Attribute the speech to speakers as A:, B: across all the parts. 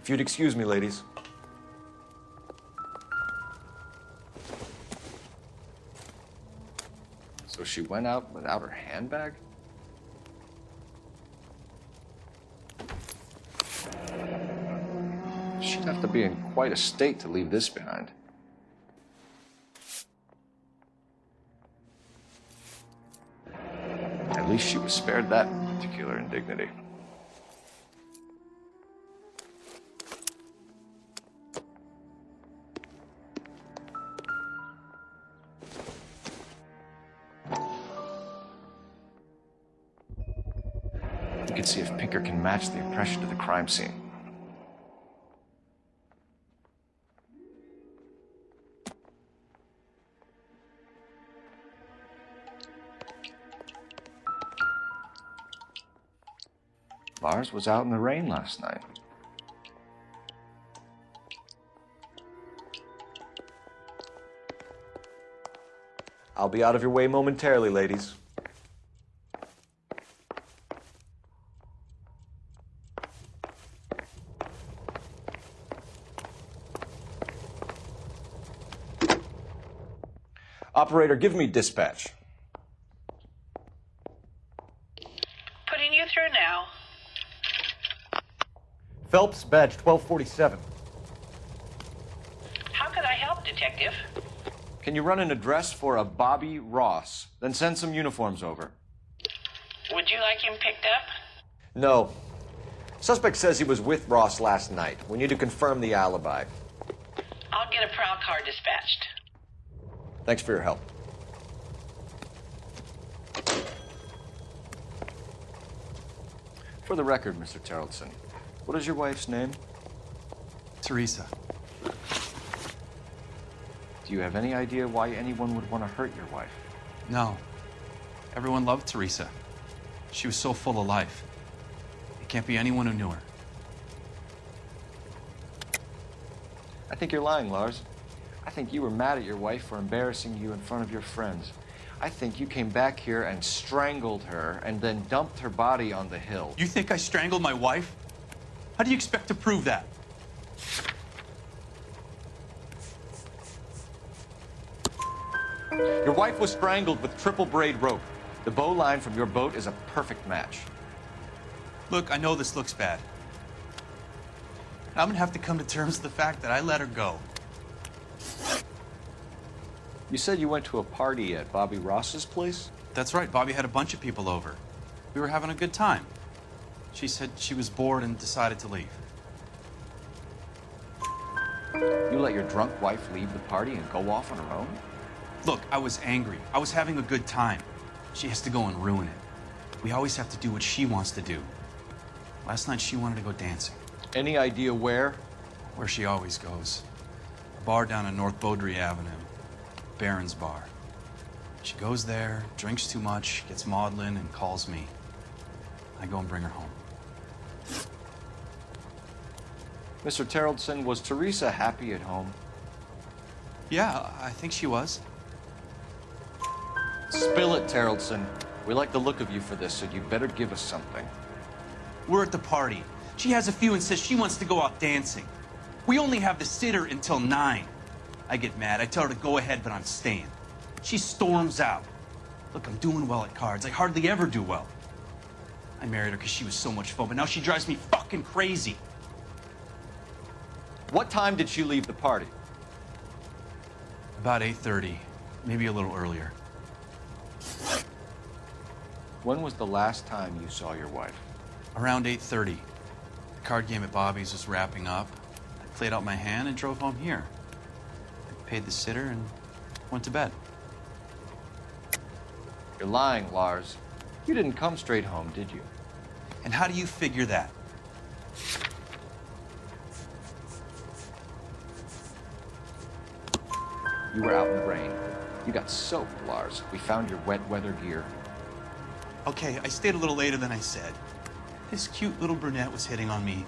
A: If you'd excuse me, ladies. So she went out without her handbag? She'd have to be in quite a state to leave this behind. At least she was spared that particular indignity. We can see if Pinker can match the impression to the crime scene. Lars was out in the rain last night. I'll be out of your way momentarily, ladies. Operator, give me dispatch.
B: Putting you through now.
A: Phelps, badge 1247.
B: How could I help, Detective?
A: Can you run an address for a Bobby Ross? Then send some uniforms over.
B: Would you like him picked up?
A: No. Suspect says he was with Ross last night. We need to confirm the alibi.
B: I'll get a prowl car dispatched.
A: Thanks for your help. For the record, Mr. Taraldsen, what is your wife's name?
C: Teresa.
A: Do you have any idea why anyone would want to hurt your wife?
C: No. Everyone loved Teresa. She was so full of life. It can't be anyone who knew her.
A: I think you're lying, Lars. I think you were mad at your wife for embarrassing you in front of your friends. I think you came back here and strangled her and then dumped her body on the hill.
C: You think I strangled my wife? How do you expect to prove that?
A: Your wife was strangled with triple braid rope. The bow line from your boat is a perfect match.
C: Look, I know this looks bad. I'm gonna have to come to terms with the fact that I let her go.
A: You said you went to a party at Bobby Ross's place?
C: That's right, Bobby had a bunch of people over. We were having a good time. She said she was bored and decided to leave.
A: You let your drunk wife leave the party and go off on her own?
C: Look, I was angry. I was having a good time. She has to go and ruin it. We always have to do what she wants to do. Last night she wanted to go dancing.
A: Any idea where?
C: Where she always goes. A bar down on North Beaudry Avenue. Baron's Bar. She goes there, drinks too much, gets maudlin, and calls me. I go and bring her home.
A: Mr. Taraldsen, was Teresa happy at home?
C: Yeah, I think she was.
A: Spill it, Taraldsen. We like the look of you for this, so you better give us something.
C: We're at the party. She has a few and says she wants to go out dancing. We only have the sitter until 9. I get mad. I tell her to go ahead, but I'm staying. She storms out. Look, I'm doing well at cards. I hardly ever do well. I married her because she was so much fun, but now she drives me fucking crazy.
A: What time did she leave the party?
C: About 8:30, maybe a little earlier.
A: When was the last time you saw your wife?
C: Around 8:30. The card game at Bobby's was wrapping up. I played out my hand and drove home here. I paid the sitter and went to bed.
A: You're lying, Lars. You didn't come straight home, did you?
C: And how do you figure that?
A: You were out in the rain. You got soaked, Lars. We found your wet weather gear.
C: Okay, I stayed a little later than I said. This cute little brunette was hitting on me.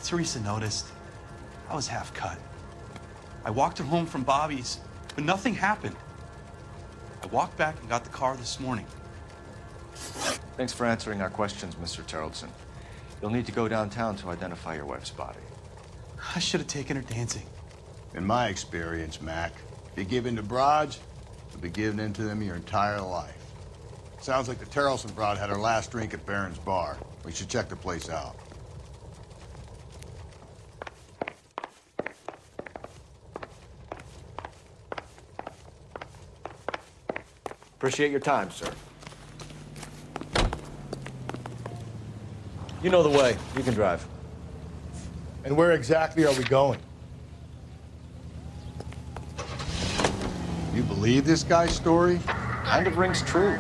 C: Teresa noticed. I was half cut. I walked her home from Bobby's, but nothing happened. I walked back and got the car this morning.
A: Thanks for answering our questions, Mr. Taraldsen. You'll need to go downtown to identify your wife's body.
C: I should have taken her dancing.
D: In my experience, Mac, if you give in to broads, you'll be giving in to them your entire life. Sounds like the Taraldsen broad had her last drink at Barron's bar. We should check the place out.
A: Appreciate your time, sir. You know the way. You can drive.
D: And where exactly are we going? You believe this guy's story?
A: Kind of rings true.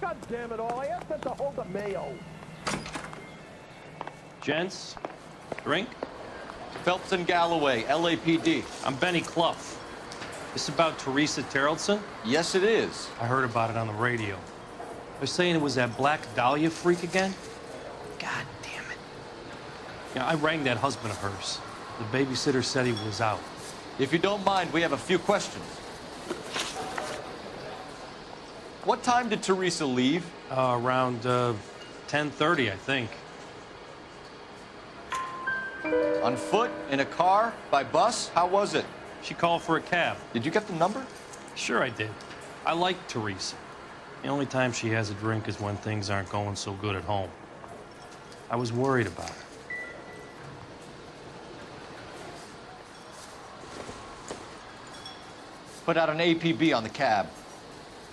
E: God damn it all, I asked them to hold the mayo.
C: Gents, drink?
A: Phelps and Galloway, LAPD.
C: I'm Benny Cluff. This about Teresa Taraldsen?
A: Yes, it is.
C: I heard about it on the radio. They're saying it was that Black Dahlia freak again? God damn it. Yeah, I rang that husband of hers. The babysitter said he was out.
A: If you don't mind, we have a few questions. What time did Teresa leave?
C: Around 10:30, I think.
A: On foot? In a car? By bus? How was it?
C: She called for a cab.
A: Did you get the number?
C: Sure I did. I like Teresa. The only time she has a drink is when things aren't going so good at home. I was worried about her.
A: Put out an APB on the cab.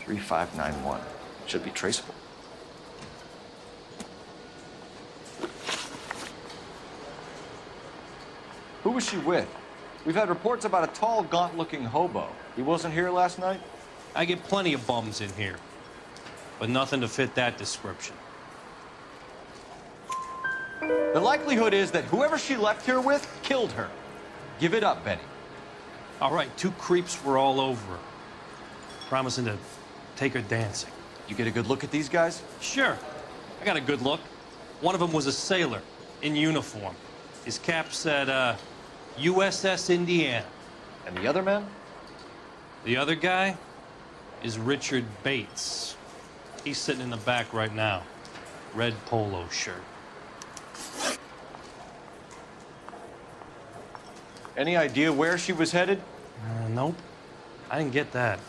A: 3591. Should be traceable. Who was she with? We've had reports about a tall, gaunt-looking hobo. He wasn't here last night?
C: I get plenty of bums in here, but nothing to fit that description.
A: The likelihood is that whoever she left here with killed her. Give it up, Benny.
C: All right, 2 creeps were all over her, promising to take her dancing.
A: You get a good look at these guys?
C: Sure, I got a good look. One of them was a sailor in uniform. His cap said, USS Indiana.
A: And the other man?
C: The other guy is Richard Bates. He's sitting in the back right now. Red polo shirt.
A: Any idea where she was headed?
C: Nope. I didn't get that.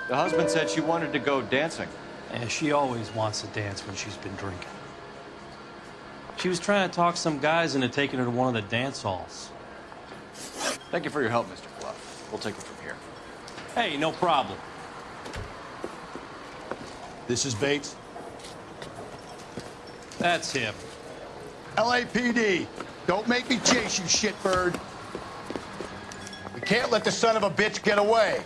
A: The husband said she wanted to go dancing.
C: Yeah, she always wants to dance when she's been drinking. She was trying to talk some guys into taking her to one of the dance halls.
A: Thank you for your help, Mr. Cluff. We'll take it from here.
C: Hey, no problem.
D: This is Bates.
C: That's him.
D: LAPD, don't make me chase you, shitbird. We can't let the son of a bitch get away.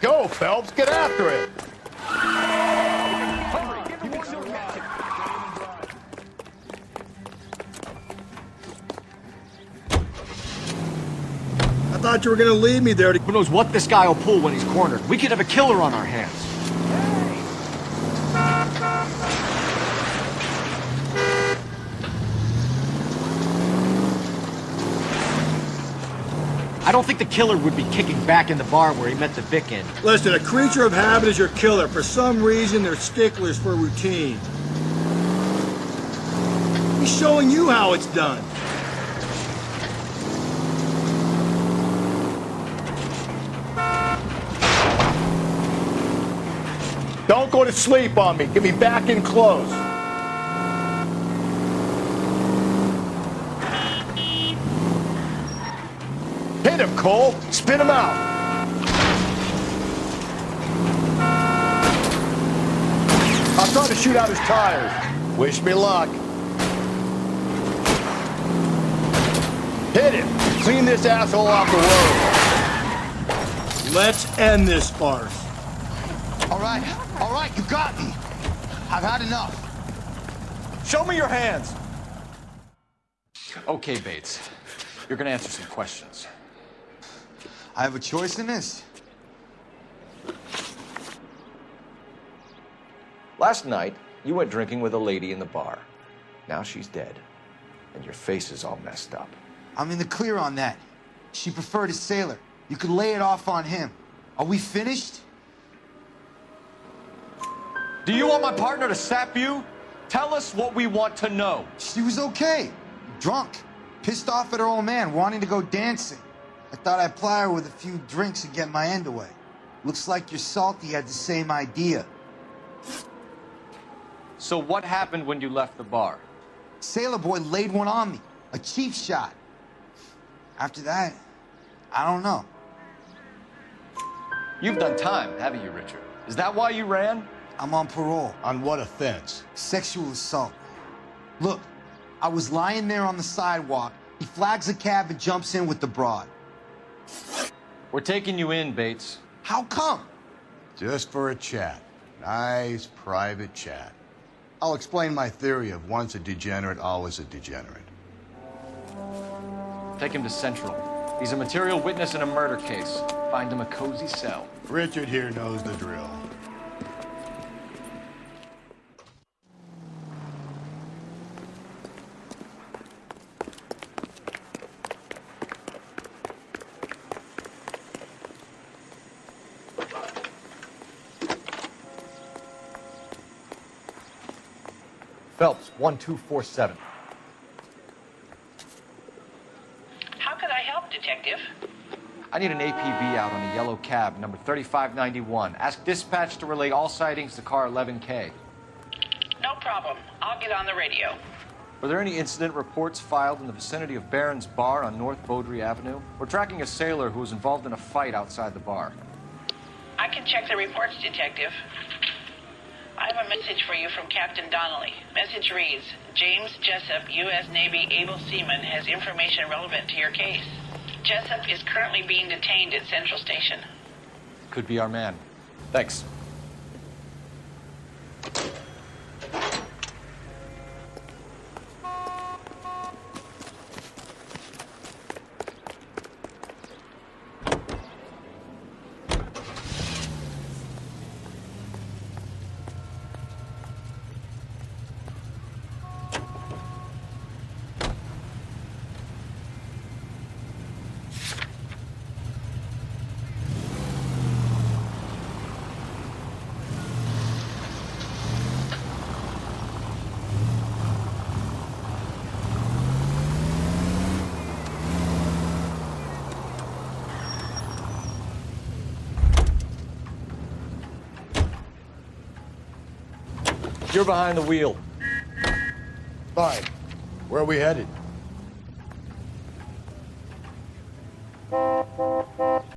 D: Go, Phelps, get after it.
E: I thought you were gonna leave me there to...
A: Who knows what this guy will pull when he's cornered? We could have a killer on our hands. I don't think the killer would be kicking back in the bar where he met the Vic in.
E: Listen, a creature of habit is your killer. For some reason, they're sticklers for routine. He's showing you how it's done.
D: Don't go to sleep on me. Get me back in close. Hit him, Cole. Spin him out. I'm trying to shoot out his tires. Wish me luck. Hit him. Clean this asshole off the road.
E: Let's end this farce.
D: All right, you got me. I've had enough.
A: Show me your hands. Okay, Bates. You're gonna answer some questions.
F: I have a choice in this.
A: Last night, you went drinking with a lady in the bar. Now she's dead, and your face is all messed up.
F: I'm in the clear on that. She preferred a sailor. You could lay it off on him. Are we finished?
A: Do you want my partner to sap you? Tell us what we want to know.
F: She was okay. Drunk. Pissed off at her old man, wanting to go dancing. I thought I'd ply her with a few drinks and get my end away. Looks like your salty had the same idea.
A: So what happened when you left the bar?
F: Sailor boy laid one on me. A cheap shot. After that, I don't know.
A: You've done time, haven't you, Richard? Is that why you ran?
F: I'm on parole.
D: On what offense?
F: Sexual assault. Look, I was lying there on the sidewalk. He flags a cab and jumps in with the broad.
A: We're taking you in, Bates.
F: How come?
D: Just for a chat. Nice private chat. I'll explain my theory of once a degenerate, always a degenerate.
A: Take him to Central. He's a material witness in a murder case. Find him a cozy cell.
D: Richard here knows the drill.
A: Phelps, 1247.
B: How could I help, Detective?
A: I need an APB out on a yellow cab, number 3591. Ask dispatch to relay all sightings to car 11K.
B: No problem. I'll get on the radio.
A: Were there any incident reports filed in the vicinity of Barron's Bar on North Beaudry Avenue? We're tracking a sailor who was involved in a fight outside the bar.
B: I can check the reports, Detective. I have a message for you from Captain Donnelly. Message reads, James Jessup, U.S. Navy able seaman, has information relevant to your case. Jessup is currently being detained at Central Station.
A: Could be our man. Thanks. You're behind the wheel.
D: Fine. Where are we headed?